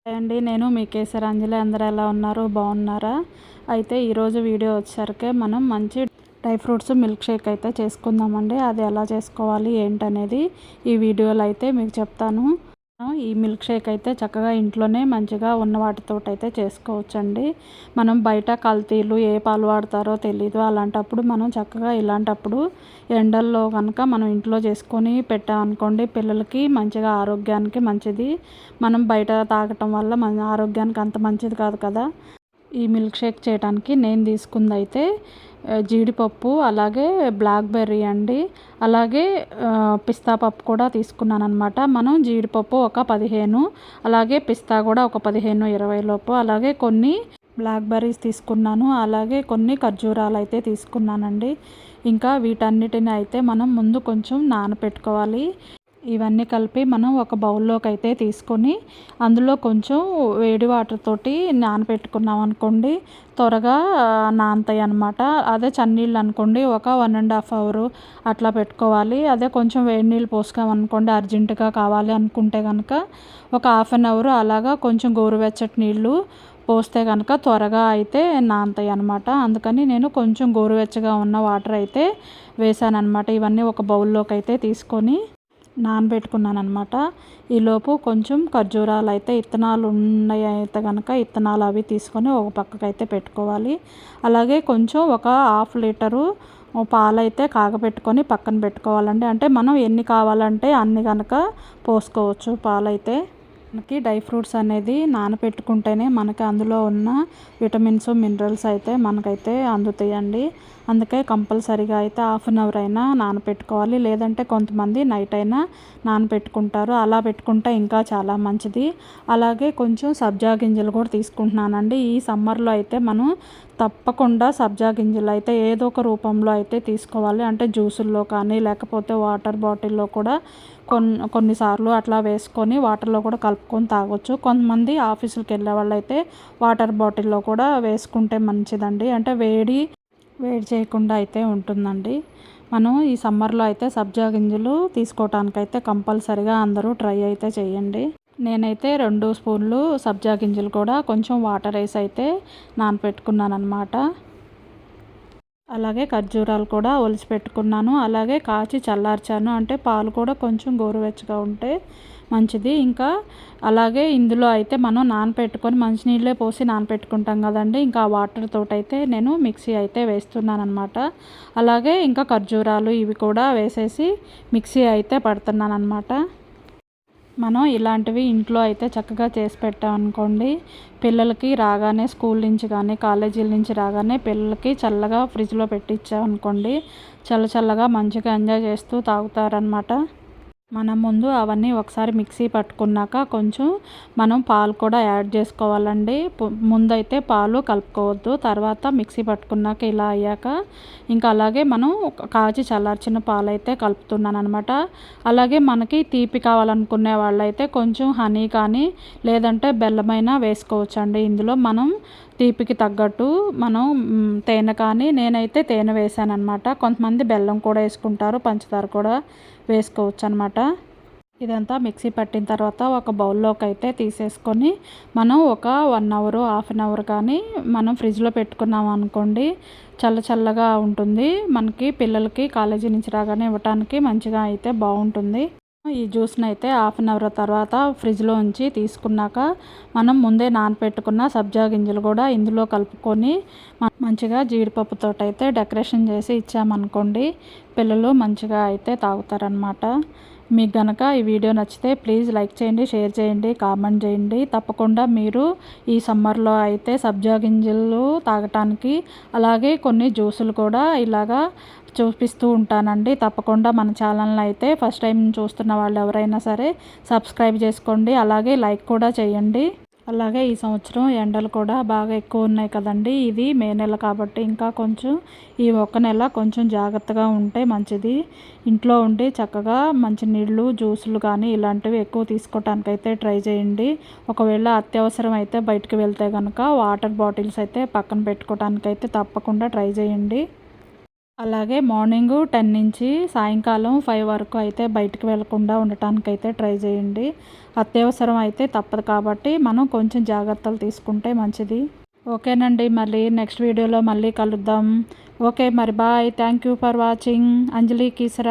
Hi అండి. నేను మీ కేసరాంజలి. అందరూ ఎలా ఉన్నారు? బాగున్నారా? అయితే ఈరోజు వీడియో వచ్చేసరికి మనం మంచి డ్రై ఫ్రూట్స్ మిల్క్ షేక్ అయితే చేసుకుందామండి. అది ఎలా చేసుకోవాలి ఏంటనేది ఈ వీడియోలో అయితే మీకు చెప్తాను. ఈ మిల్క్ షేక్ అయితే చక్కగా ఇంట్లోనే మంచిగా ఉన్న వాటితోటైతే చేసుకోవచ్చండి. మనం బయట కల్తీలు ఏ పాలు వాడతారో తెలీదు. అలాంటప్పుడు మనం చక్కగా ఇలాంటప్పుడు ఎండల్లో కనుక మనం ఇంట్లో చేసుకొని పెట్టామనుకోండి, పిల్లలకి మంచిగా ఆరోగ్యానికి మంచిది. మనం బయట తాగటం వల్ల మన ఆరోగ్యానికి అంత మంచిది కాదు కదా. ఈ మిల్క్ షేక్ చేయడానికి నేను తీసుకుందైతే జీడిపప్పు, అలాగే బ్లాక్బెర్రీ అండి, అలాగే పిస్తా పప్పు కూడా తీసుకున్నాను అనమాట. మనం జీడిపప్పు ఒక 15, అలాగే పిస్తా కూడా ఒక 15, 20 లోపు, అలాగే కొన్ని బ్లాక్బెర్రీస్ తీసుకున్నాను, అలాగే కొన్ని ఖర్జూరాలు అయితే తీసుకున్నానండి. ఇంకా వీటన్నిటిని అయితే మనం ముందు కొంచెం నానపెట్టుకోవాలి. ఇవన్నీ కలిపి మనం ఒక బౌల్లోకి అయితే తీసుకొని అందులో కొంచెం వేడి వాటర్ తోటి నానబెట్టుకున్నాం అనుకోండి, త్వరగా నానతాయి అన్నమాట. అదే చన్నీళ్ళు అనుకోండి ఒక 1.5 అవర్ అట్లా పెట్టుకోవాలి. అదే కొంచెం వేడి నీళ్ళు పోసుకోమనుకోండి, అర్జెంటుగా కావాలి అనుకుంటే కనుక ఒక హాఫ్ అన్ అవర్ అలాగా కొంచెం గోరువెచ్చటి నీళ్ళు పోస్తే కనుక త్వరగా అయితే నానతాయి అన్నమాట. అందుకని నేను కొంచెం గోరువెచ్చగా ఉన్న వాటర్ అయితే వేసాను అనమాట. ఇవన్నీ ఒక బౌల్లోకి అయితే తీసుకొని నానబెట్టుకున్నాను అనమాట. ఈలోపు కొంచెం ఖర్జూరాలు అయితే ఇత్తనాలు ఉన్నాయి అయితే కనుక ఇత్తనాలు అవి తీసుకొని ఒక పక్కకైతే పెట్టుకోవాలి. అలాగే కొంచెం ఒక 1/2 లీటరు పాలైతే కాగబెట్టుకొని పక్కన పెట్టుకోవాలండి. అంటే మనం ఎన్ని కావాలంటే అన్ని కనుక పోసుకోవచ్చు పాలైతే. మనకి డ్రై ఫ్రూట్స్ అనేది నానబెట్టుకుంటేనే మనకి అందులో ఉన్న విటమిన్స్, మినరల్స్ అయితే మనకైతే అందుతాయండి. అందుకే కంపల్సరీగా అయితే హాఫ్ అన్ అవర్ అయినా నానబెట్టుకోవాలి. లేదంటే కొంతమంది నైట్ అయినా నానబెట్టుకుంటారు. అలా పెట్టుకుంటే ఇంకా చాలా మంచిది. అలాగే కొంచెం సబ్జా గింజలు కూడా తీసుకుంటున్నానండి. ఈ సమ్మర్లో అయితే మనం తప్పకుండా సబ్జా గింజలు అయితే ఏదో ఒక రూపంలో అయితే తీసుకోవాలి. అంటే జ్యూసుల్లో కానీ లేకపోతే వాటర్ బాటిల్లో కూడా కొన్నిసార్లు అట్లా వేసుకొని వాటర్లో కూడా కలుపుకొని తాగొచ్చు. కొంతమంది ఆఫీసులకు వెళ్ళే వాళ్ళు అయితే వాటర్ బాటిల్లో కూడా వేసుకుంటే మంచిదండి. అంటే వేడి చేయకుండా అయితే ఉంటుందండి. మనం ఈ సమ్మర్లో అయితే సబ్జా గింజలు తీసుకోవటానికైతే కంపల్సరిగా అందరూ ట్రై అయితే చేయండి. నేనైతే 2 స్పూన్లు సబ్జా గింజలు కూడా కొంచెం వాటర్ వేసి అయితే నానపెట్టుకున్నాను అనమాట. అలాగే ఖర్జూరాలు కూడా ఒలిచి పెట్టుకున్నాను. అలాగే కాచి చల్లార్చాను. అంటే పాలు కూడా కొంచెం గోరువెచ్చగా ఉంటే మంచిది. ఇంకా అలాగే ఇందులో అయితే మనం నానపెట్టుకొని మంచినీళ్ళే పోసి నానపెట్టుకుంటాం కదండి. ఇంకా ఆ వాటర్ తోటైతే నేను మిక్సీ అయితే వేస్తున్నాను అనమాట. అలాగే ఇంకా ఖర్జూరాలు ఇవి కూడా వేసేసి మిక్సీ అయితే పడుతున్నాను అనమాట. మనం ఇలాంటివి ఇంట్లో అయితే చక్కగా చేసి పెట్టామనుకోండి, పిల్లలకి రాగానే స్కూల్ నుంచి కానీ కాలేజీల నుంచి రాగానే పిల్లలకి చల్లగా ఫ్రిడ్జ్లో పెట్టించామనుకోండి, చల్లగా మంచిగా ఎంజాయ్ చేస్తూ తాగుతారనమాట. మనం ముందు అవన్నీ ఒకసారి మిక్సీ పట్టుకున్నాక కొంచెం మనం పాలు కూడా యాడ్ చేసుకోవాలండి. ముందైతే పాలు కలుపుకోవద్దు. తర్వాత మిక్సీ పట్టుకున్నాక ఇలా అయ్యాక ఇంకా అలాగే మనం కాచి చల్లార్చిన పాలైతే కలుపుతున్నాను అనమాట. అలాగే మనకి తీపి కావాలనుకునే వాళ్ళైతే కొంచెం హనీ కానీ లేదంటే బెల్లమైనా వేసుకోవచ్చండి. ఇందులో మనం తీపికి తగ్గట్టు మనం తేనె కానీ, నేనైతే తేనె వేసాను అనమాట. కొంతమంది బెల్లం కూడా వేసుకుంటారు, పంచదార కూడా వేసుకోవచ్చు అనమాట. ఇదంతా మిక్సీ పట్టిన తర్వాత ఒక బౌల్లోకి అయితే తీసేసుకొని మనం ఒక 1 అవర్, హాఫ్ అన్ అవర్ కానీ మనం ఫ్రిడ్జ్లో పెట్టుకున్నాం అనుకోండి, చల్లగా ఉంటుంది. మనకి పిల్లలకి కాలేజీ నుంచి రాగానే ఇవ్వటానికి మంచిగా అయితే బాగుంటుంది. ఈ జ్యూస్ని అయితే హాఫ్ అన్ అవర్ తర్వాత ఫ్రిడ్జ్లో ఉంచి తీసుకున్నాక మనం ముందే నానపెట్టుకున్న సబ్జా గింజలు కూడా ఇందులో కలుపుకొని మంచిగా జీడిపప్పుతోటి అయితే డెకరేషన్ చేసి ఇచ్చామనుకోండి, పిల్లలు మంచిగా అయితే తాగుతారనమాట. మీకు గనక ఈ వీడియో నచ్చితే ప్లీజ్ లైక్ చేయండి, షేర్ చేయండి, కామెంట్ చేయండి. తప్పకుండా మీరు ఈ సమ్మర్లో అయితే సబ్జా గింజలు తాగటానికి అలాగే కొన్ని జ్యూసులు కూడా ఇలాగా చూపిస్తూ ఉంటానండి. తప్పకుండా మన ఛానల్ని అయితే ఫస్ట్ టైం చూస్తున్న వాళ్ళు ఎవరైనా సరే సబ్స్క్రైబ్ చేసుకోండి. అలాగే లైక్ కూడా చేయండి. అలాగే ఈ సంవత్సరం ఎండలు కూడా బాగా ఎక్కువ ఉన్నాయి కదండి. ఇది మే నెల కాబట్టి ఇంకా కొంచెం ఈ ఒక్క నెల కొంచెం జాగ్రత్తగా ఉంటే మంచిది. ఇంట్లో ఉండి చక్కగా మంచి నీళ్ళు, జ్యూసులు కానీ ఇలాంటివి ఎక్కువ తీసుకోవటానికైతే ట్రై చేయండి. ఒకవేళ అత్యవసరం అయితే బయటకు వెళ్తే కనుక వాటర్ బాటిల్స్ అయితే పక్కన పెట్టుకోవటానికైతే తప్పకుండా ట్రై చేయండి. అలాగే మార్నింగ్ 10 నుంచి సాయంకాలం 5 వరకు అయితే బయటికి వెళ్ళకుండా ఉండటానికైతే ట్రై చేయండి. అత్యవసరం అయితే తప్పదు కాబట్టి మనం కొంచెం జాగ్రత్తలు తీసుకుంటే మంచిది. ఓకేనండి, మళ్ళీ నెక్స్ట్ వీడియోలో మళ్ళీ కలుద్దాం. ఓకే మరి bye. Thank you for watching. Anjali Keesara.